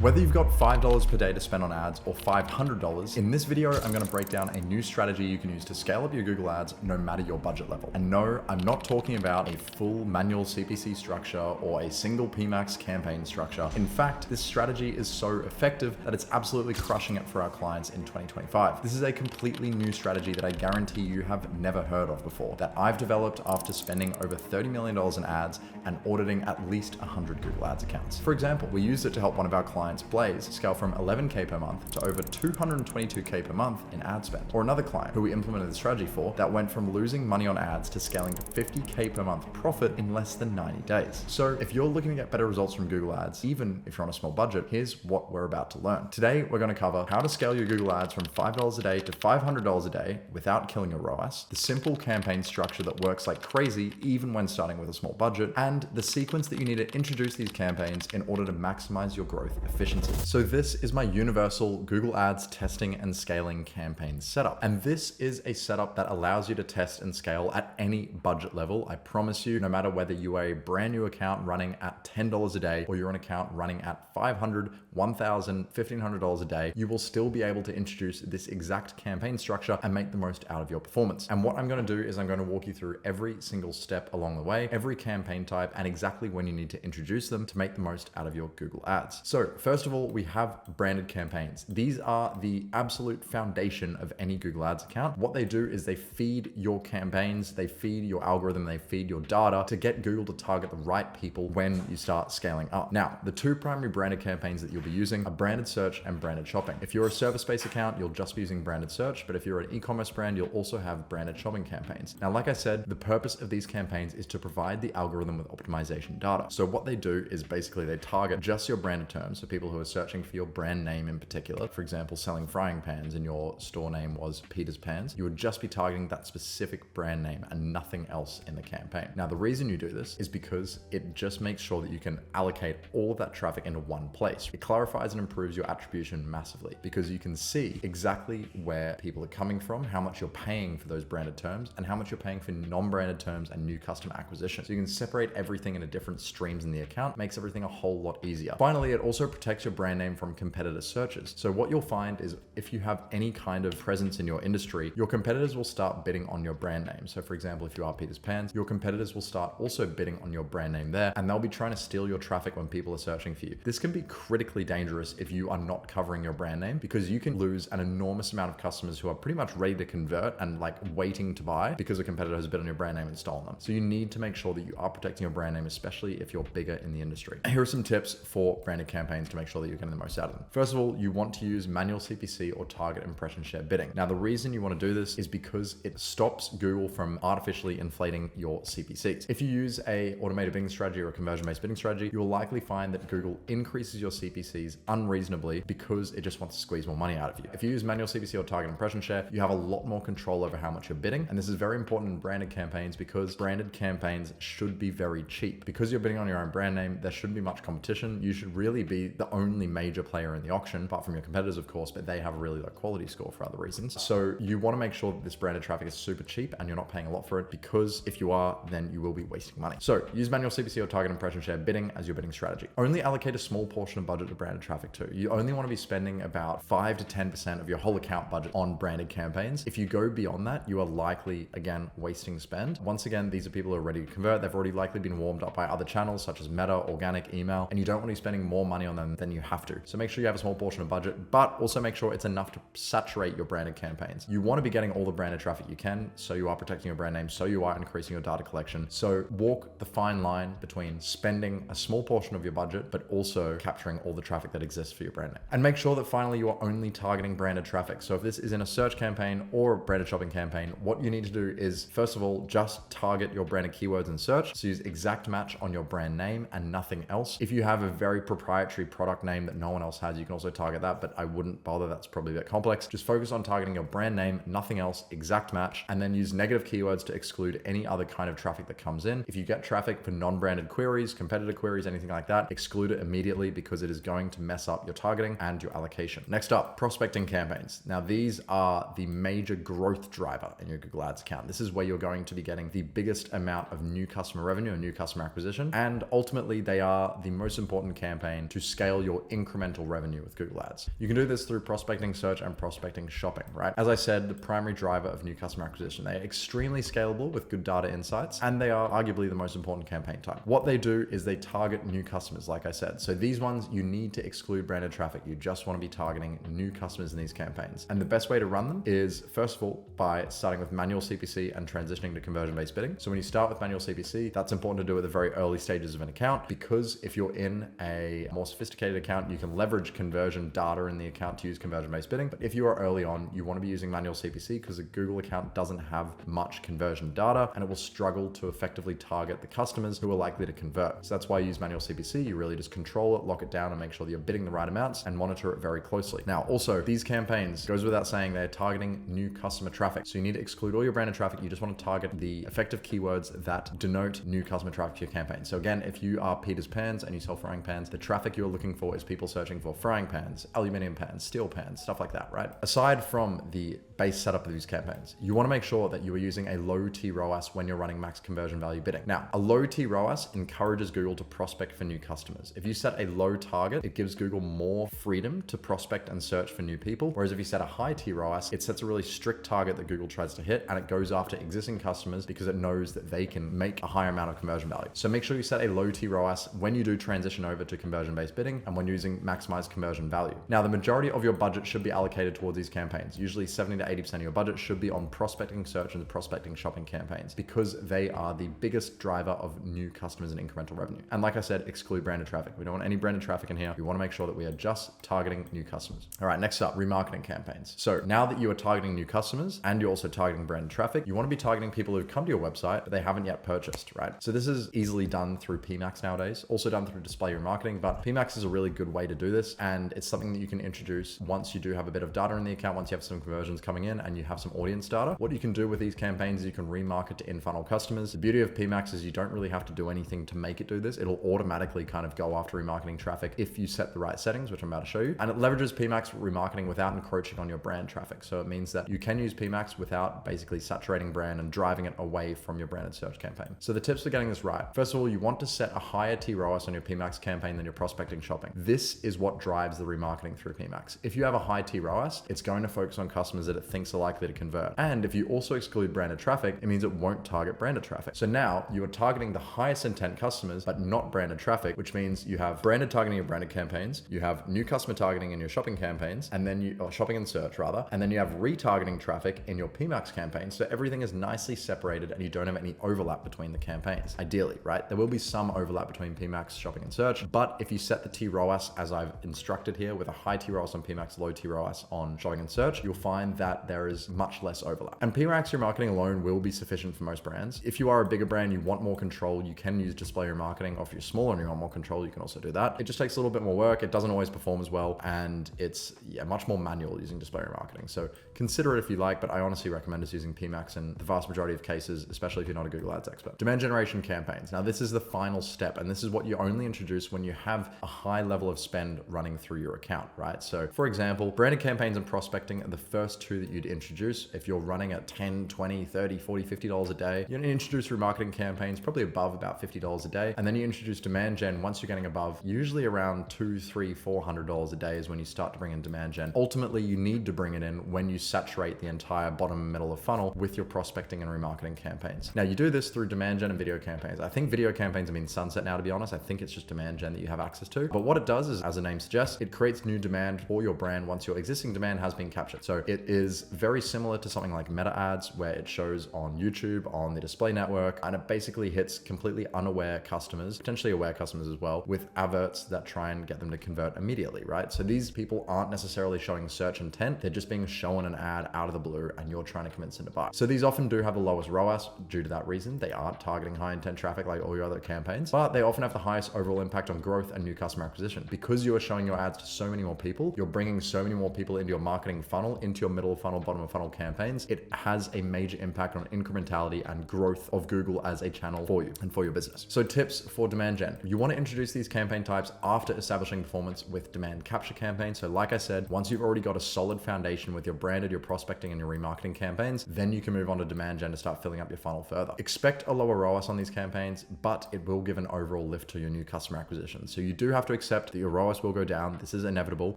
Whether you've got $5 per day to spend on ads or $500, in this video, I'm gonna break down a new strategy you can use to scale up your Google ads no matter your budget level. And no, I'm not talking about a full manual CPC structure or a single PMax campaign structure. In fact, this strategy is so effective that it's absolutely crushing it for our clients in 2025. This is a completely new strategy that I guarantee you have never heard of before, that I've developed after spending over $30 million in ads and auditing at least 100 Google Ads accounts. For example, we used it to help one of our clients, Blaze, scale from 11K per month to over 222K per month in ad spend. Or another client who we implemented the strategy for that went from losing money on ads to scaling to 50K per month profit in less than 90 days. So if you're looking to get better results from Google Ads, even if you're on a small budget, here's what we're about to learn. Today, we're going to cover how to scale your Google Ads from $5 a day to $500 a day without killing your ROAS, the simple campaign structure that works like crazy even when starting with a small budget, and the sequence that you need to introduce these campaigns in order to maximize your growth efficiency. So this is my universal Google Ads testing and scaling campaign setup. And this is a setup that allows you to test and scale at any budget level. I promise you, no matter whether you are a brand new account running at $10 a day, or you're an account running at $500, $1,000, $1,500 a day, you will still be able to introduce this exact campaign structure and make the most out of your performance. And what I'm going to do is I'm going to walk you through every single step along the way, every campaign type, and exactly when you need to introduce them to make the most out of your Google Ads. So first of all, we have branded campaigns. These are the absolute foundation of any Google Ads account. What they do is they feed your campaigns, they feed your algorithm, they feed your data to get Google to target the right people when you start scaling up. Now, the two primary branded campaigns that you'll be using are branded search and branded shopping. If you're a service-based account, you'll just be using branded search, but if you're an e-commerce brand, you'll also have branded shopping campaigns. Now, like I said, the purpose of these campaigns is to provide the algorithm with optimization data. So what they do is basically they target just your branded terms, so people who are searching for your brand name in particular. For example, selling frying pans and your store name was Peter's Pans, you would just be targeting that specific brand name and nothing else in the campaign. Now, the reason you do this is because it just makes sure that you can allocate all of that traffic into one place. It clarifies and improves your attribution massively because you can see exactly where people are coming from, how much you're paying for those branded terms, and how much you're paying for non-branded terms and new customer acquisition. So you can separate everything into different streams in the account, makes everything a whole lot easier. Finally, it also protects your brand name from competitor searches. So what you'll find is if you have any kind of presence in your industry, your competitors will start bidding on your brand name. So for example, if you are Peter's Pans, your competitors will start also bidding on your brand name there, and they'll be trying to steal your traffic when people are searching for you. This can be critically dangerous if you are not covering your brand name because you can lose an enormous amount of customers who are pretty much ready to convert and like waiting to buy because a competitor has bid on your brand name and stolen them. So you need to make sure that you are protecting your brand name, especially if you're bigger in the industry. Here are some tips for branded campaigns to make sure that you're getting the most out of them. First of all, you want to use manual CPC or target impression share bidding. Now, the reason you want to do this is because it stops Google from artificially inflating your CPCs. If you use a automated bidding strategy or a conversion-based bidding strategy, you will likely find that Google increases your CPCs unreasonably because it just wants to squeeze more money out of you. If you use manual CPC or target impression share, you have a lot more control over how much you're bidding. And this is very important in branded campaigns because branded campaigns should be very cheap. Because you're bidding on your own brand name, there shouldn't be much competition. You should really be the only major player in the auction, apart from your competitors, of course, but they have a really low quality score for other reasons. So you want to make sure that this branded traffic is super cheap and you're not paying a lot for it, because if you are, then you will be wasting money. So use manual CPC or target impression share bidding as your bidding strategy. Only allocate a small portion of budget to branded traffic too. You only want to be spending about 5 to 10% of your whole account budget on branded campaigns. If you go beyond that, you are likely, again, wasting spend. Once again, these are people who are ready to convert. They've already likely been warmed up by other channels such as Meta, organic, email, and you don't want to be spending more money on them than you have to. So make sure you have a small portion of budget, but also make sure it's enough to saturate your branded campaigns. You want to be getting all the branded traffic you can, so you are protecting your brand name, so you are increasing your data collection. So walk the fine line between spending a small portion of your budget, but also capturing all the traffic that exists for your brand name. And make sure that finally you are only targeting branded traffic. So if this is in a search campaign or a branded shopping campaign, what you need to do is, first of all, just target your branded keywords in search. So use exact match on your brand name and nothing else. If you have a very proprietary product name that no one else has, you can also target that, but I wouldn't bother. That's probably a bit complex. Just focus on targeting your brand name, nothing else, exact match, and then use negative keywords to exclude any other kind of traffic that comes in. If you get traffic for non-branded queries, competitor queries, anything like that, exclude it immediately because it is going to mess up your targeting and your allocation. Next up, prospecting campaigns. Now, these are the major growth driver in your Google Ads account. This is where you're going to be getting the biggest amount of new customer revenue and new customer acquisition. And ultimately, they are the most important campaign to scale scale your incremental revenue with Google Ads. You can do this through prospecting search and prospecting shopping, right? As I said, the primary driver of new customer acquisition. They're extremely scalable with good data insights, and they are arguably the most important campaign type. What they do is they target new customers, like I said. So these ones, you need to exclude branded traffic. You just want to be targeting new customers in these campaigns. And the best way to run them is, first of all, by starting with manual CPC and transitioning to conversion-based bidding. So when you start with manual CPC, that's important to do at the very early stages of an account, because if you're in a more sophisticated account, you can leverage conversion data in the account to use conversion-based bidding. But if you are early on, you want to be using manual CPC because a Google account doesn't have much conversion data, and it will struggle to effectively target the customers who are likely to convert. So that's why you use manual CPC. You really just control it, lock it down, and make sure that you're bidding the right amounts and monitor it very closely. Now, also, these campaigns, goes without saying, they're targeting new customer traffic. So you need to exclude all your branded traffic. You just want to target the effective keywords that denote new customer traffic to your campaign. So again, if you are Peter's Pans and you sell frying pans, the traffic you're looking for is people searching for frying pans, aluminum pans, steel pans, stuff like that, right? Aside from the base setup of these campaigns, you want to make sure that you are using a low TROAS when you're running max conversion value bidding. Now, a low TROAS encourages Google to prospect for new customers. If you set a low target, it gives Google more freedom to prospect and search for new people. Whereas if you set a high TROAS, it sets a really strict target that Google tries to hit, and it goes after existing customers because it knows that they can make a higher amount of conversion value. So make sure you set a low TROAS when you do transition over to conversion-based bidding and when using maximized conversion value. Now, the majority of your budget should be allocated towards these campaigns. Usually 70 to 80% of your budget should be on prospecting search and prospecting shopping campaigns, because they are the biggest driver of new customers and incremental revenue. And like I said, exclude branded traffic. We don't want any branded traffic in here. We want to make sure that we are just targeting new customers. All right, next up, remarketing campaigns. So now that you are targeting new customers and you're also targeting branded traffic, you want to be targeting people who've come to your website, but they haven't yet purchased, right? So this is easily done through PMax nowadays, also done through display remarketing, but PMax is a really good way to do this. And it's something that you can introduce once you do have a bit of data in the account, once you have some conversions coming in and you have some audience data. What you can do with these campaigns is you can remarket to in-funnel customers. The beauty of PMax is you don't really have to do anything to make it do this. It'll automatically kind of go after remarketing traffic if you set the right settings, which I'm about to show you. And it leverages PMax remarketing without encroaching on your brand traffic. So it means that you can use PMax without basically saturating brand and driving it away from your branded search campaign. So the tips for getting this right: first of all, you want to set a higher TROAS on your PMax campaign than your prospecting shopping. This is what drives the remarketing through PMax. If you have a high TROAS, it's going to focus on customers that it thinks are likely to convert. And if you also exclude branded traffic, it means it won't target branded traffic. So now you are targeting the highest intent customers, but not branded traffic, which means you have branded targeting of branded campaigns, you have new customer targeting in your shopping campaigns, and then or shopping and search rather, and then you have retargeting traffic in your PMax campaign. So everything is nicely separated and you don't have any overlap between the campaigns. Ideally, right? There will be some overlap between PMax, shopping and search, but if you set the TROAS as I've instructed here, with a high TROAS on PMax, low TROAS on shopping and search, you'll find that there is much less overlap. And PMax remarketing alone will be sufficient for most brands. If you are a bigger brand, you want more control, you can use display remarketing. Or if you're smaller and you want more control, you can also do that. It just takes a little bit more work. It doesn't always perform as well, and it's much more manual using display remarketing. So consider it if you like, but I honestly recommend us using PMax in the vast majority of cases, especially if you're not a Google Ads expert. Demand generation campaigns. Now this is the final step, and this is what you only introduce when you have a high level of spend running through your account, right? So for example, branded campaigns and prospecting are the first two that you'd introduce. If you're running at $10, $20, $30, $40, $50 a day, you're gonna introduce remarketing campaigns probably above about $50 a day. And then you introduce demand gen once you're getting above, usually around $200, $300, $400 a day is when you start to bring in demand gen. Ultimately, you need to bring it in when you saturate the entire bottom and middle of funnel with your prospecting and remarketing campaigns. Now you do this through demand gen and video campaigns. I think video campaigns have been sunset now, to be honest. I think it's just demand gen that you have access to. But what it does is, as the name suggests, it creates new demand for your brand once your existing demand has been captured. So it is very similar to something like meta ads, where it shows on YouTube, on the display network, and it basically hits completely unaware customers, potentially aware customers as well, with adverts that try and get them to convert immediately, right? So these people aren't necessarily showing search intent. They're just being shown an ad out of the blue and you're trying to convince them to buy. So these often do have the lowest ROAS due to that reason. They aren't targeting high intent traffic like all your other campaigns, but they often have the highest overall impact on growth and new customer acquisition. Because you are showing your ads to so many more people, you're bringing so many more people into your marketing funnel, into your middle of funnel, bottom of funnel campaigns, it has a major impact on incrementality and growth of Google as a channel for you and for your business. So tips for demand gen. You want to introduce these campaign types after establishing performance with demand capture campaigns. So like I said, once you've already got a solid foundation with your branded, your prospecting, and your remarketing campaigns, then you can move on to demand gen to start filling up your funnel further. Expect a lower ROAS on these campaigns, but it will give an overall lift to your new customer acquisition. So you do have to accept that your ROAS will go down. This is inevitable,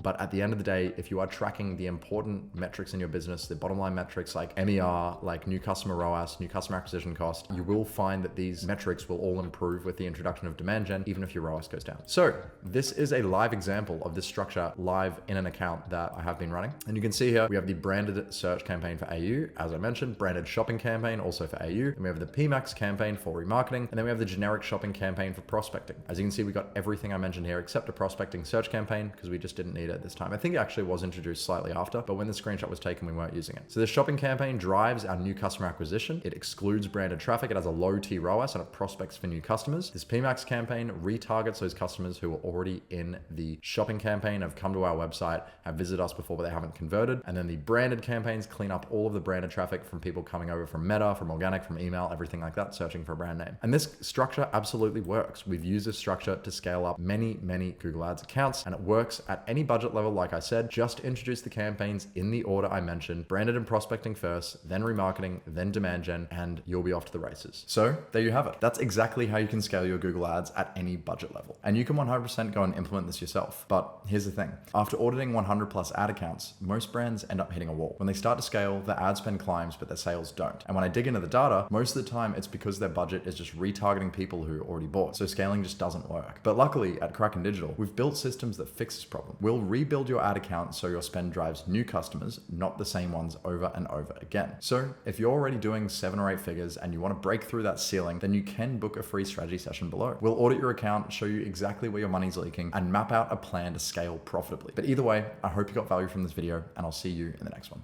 but at the end of the day, if you are tracking the important metrics in your business, the bottom line metrics like MER, like new customer ROAS, new customer acquisition cost, you will find that these metrics will all improve with the introduction of demand gen, even if your ROAS goes down. So this is a live example of this structure live in an account that I have been running. And you can see here, we have the branded search campaign for AU, as I mentioned, branded shopping campaign also for AU, and we have the PMAX campaign for remarketing, and then we have the generic shopping campaign for prospecting. As you can see, we got everything I mentioned here except a prospecting search campaign because we just didn't need it at this time. I think it actually was introduced slightly after, but when the screenshot was taken, we weren't using it. So this shopping campaign drives our new customer acquisition. It excludes branded traffic. It has a low T ROAS and it prospects for new customers. This PMAX campaign retargets those customers who are already in the shopping campaign, have come to our website, have visited us before, but they haven't converted. And then the branded campaigns clean up all of the branded traffic from people coming over from Meta, from organic, from email, everything like that, searching for a brand name. And this structure absolutely works. We've used this structure to scale up many Google Ads accounts, and it works at any budget level. Like I said, just introduce the campaigns in the order I mentioned, branded and prospecting first, then remarketing, then demand gen, and you'll be off to the races. So there you have it. That's exactly how you can scale your Google Ads at any budget level. And you can 100% go and implement this yourself. But here's the thing. After auditing 100 plus ad accounts, most brands end up hitting a wall. When they start to scale, their ad spend climbs, but their sales don't. And when I dig into the data, most of the time it's because their budget is just retargeting people who already bought. So scaling just doesn't work. But luckily at Kraken Digital, we've built systems that fix this problem. We'll rebuild your ad account so your spend drives new customers, not the same ones over and over again. So if you're already doing 7 or 8 figures and you want to break through that ceiling, then you can book a free strategy session below. We'll audit your account, show you exactly where your money's leaking, and map out a plan to scale profitably. But either way, I hope you got value from this video, and I'll see you in the next one.